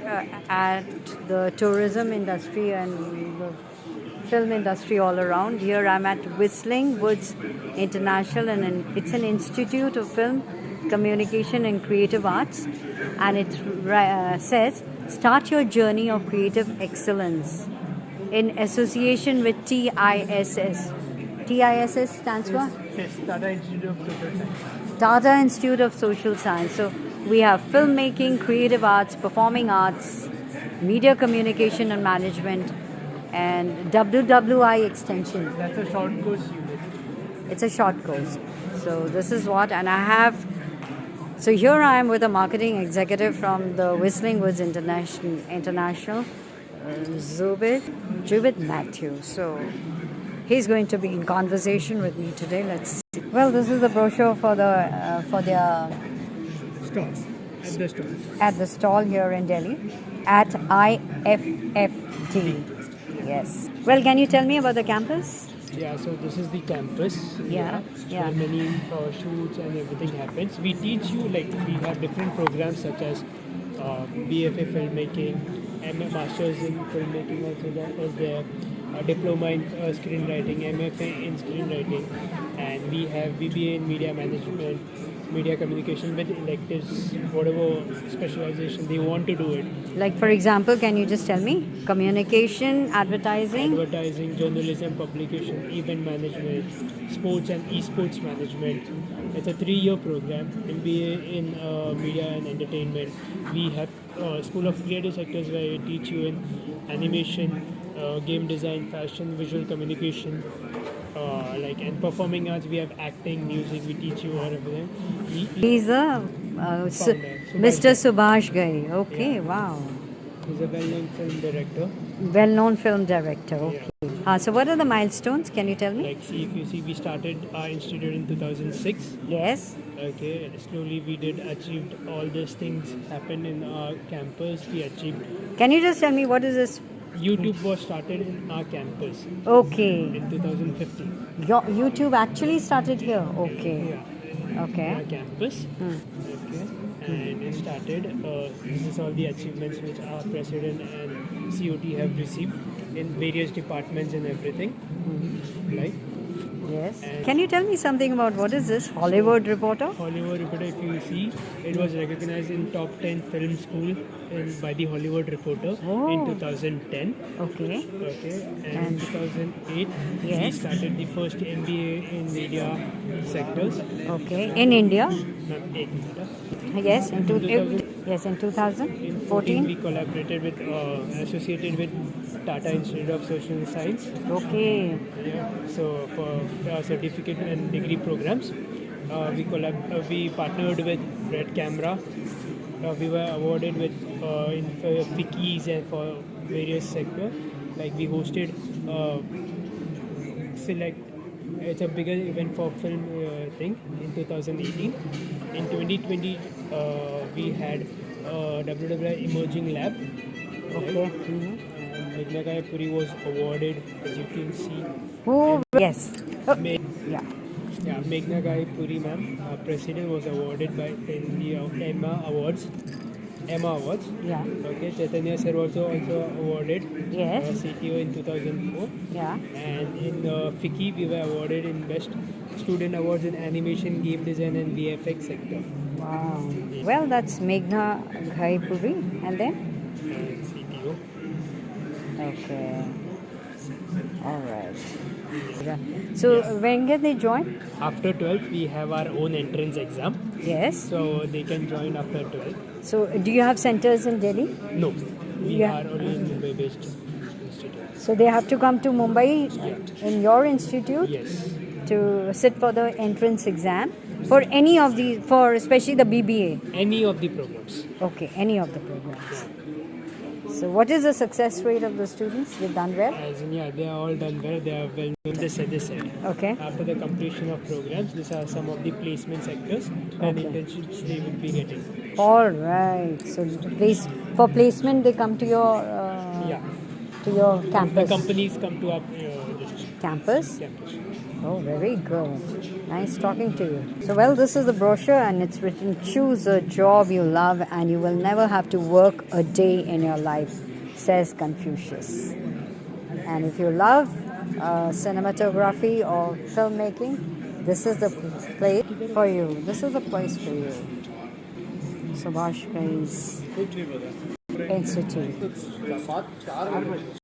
at the tourism industry and the film industry all around. Here I'm at Whistling Woods International, and it's an institute of film, communication, and creative arts. And it says, start your journey of creative excellence in association with TISS. TISS stands for? Yes, Tata Institute of Social Science. Tata Institute of Social Science. So we have filmmaking, creative arts, performing arts, media communication and management, and WWI extension. That's a short course unit. It's a short course. So this is what, and I have. So here I am with a marketing executive from the Whistling Woods International, Jubit Matthew. So he's going to be in conversation with me today. Let's see. Well, this is the brochure for their Stall. At the stall. at the stall here in Delhi at IFFT. Yes. Well, can you tell me about the campus? Yeah, so this is the campus. Yeah. Where many shoots and everything happens. We teach you, like, we have different programs such as BFA filmmaking, MA Masters in filmmaking also that was there, Diploma in screenwriting, MFA in screenwriting, and we have BBA in media management, media communication with electives, whatever specialization they want to do it. Like, for example, can you just tell me? Communication, advertising? Advertising, journalism, publication, event management, sports and esports management. It's a 3-year program. MBA in media and entertainment. We have School of Creative Sectors where we teach you in animation, game design, fashion, visual communication, and performing arts. We have acting, music. We teach you all of them. He's a Mr. Subhash Ghai. Okay, Yeah. wow. He's a well-known film director. Well-known film director. Okay. So what are the milestones? Can you tell me? Like, see, if you see, we started our institute in 2006. Yes. Okay, slowly we did achieved all these things happen in our campus. We achieved. Can you just tell me what is this? YouTube was started in our campus Okay. in 2015. Your YouTube actually started here. Okay. Yeah, in Okay. our campus. Okay, and it started. This is all the achievements which our president and COT have received in various departments and everything. Right. Yes. And Can you tell me something about what is this Hollywood Reporter? Hollywood Reporter, if you see, it was recognized in top 10 film school by the Hollywood Reporter Oh. in 2010. Okay. Okay, and in And- 2008 we Yes. started the first MBA in media sectors. Okay. In India? Not in India. Yes. In 2000. Yes. In In 2014. 14 we collaborated with, associated with Tata Institute of Social Science. Okay. Yeah. So for certificate and degree programs, we partnered with Red Camera. We were awarded with in FICCIs and for various sector. Like, we hosted select. It's a bigger event for film thing in 2018. In 2020, we had WWI Emerging Lab. Okay. And Meghna Ghai Puri was awarded, as you can see. Oh, yes. Oh, Me- yeah. Yeah, Meghna Ghai Puri ma'am, president, was awarded by in the Emma Awards. Yeah. Okay, Chaitanya sir was also awarded. Yes. CTO in 2004. Yeah. And in FICCI, we were awarded in Best Student Awards in Animation, Game Design, and VFX sector. Wow. Well, that's Meghna Ghai Puri. And then? And CTO. Okay. All right. So when can they join? After 12th, we have our own entrance exam, Yes. so they can join after 12th. So do you have centers in Delhi? No, we Yeah. are only in Mumbai-based institute. So they have to come to Mumbai in your institute Yes. to sit for the entrance exam for any of the, for especially the BBA. Any of the programs. Okay, any of the programs. So what is the success rate of the students? They've done well? As in, yeah, they are all done well. They are well known. They said. Okay. After the completion of programs, these are some of the placement sectors and Okay. internships they will be getting. All right. So for placement, they come to your Yeah. to your The campus. companies come to our this Campus. campus. Oh, very good. Nice talking to you. So, well, this is the brochure and it's written choose a job you love and you will never have to work a day in your life, says Confucius. And if you love cinematography or filmmaking, this is the place for you. This is the place for you. Subhash Ghai's Institute.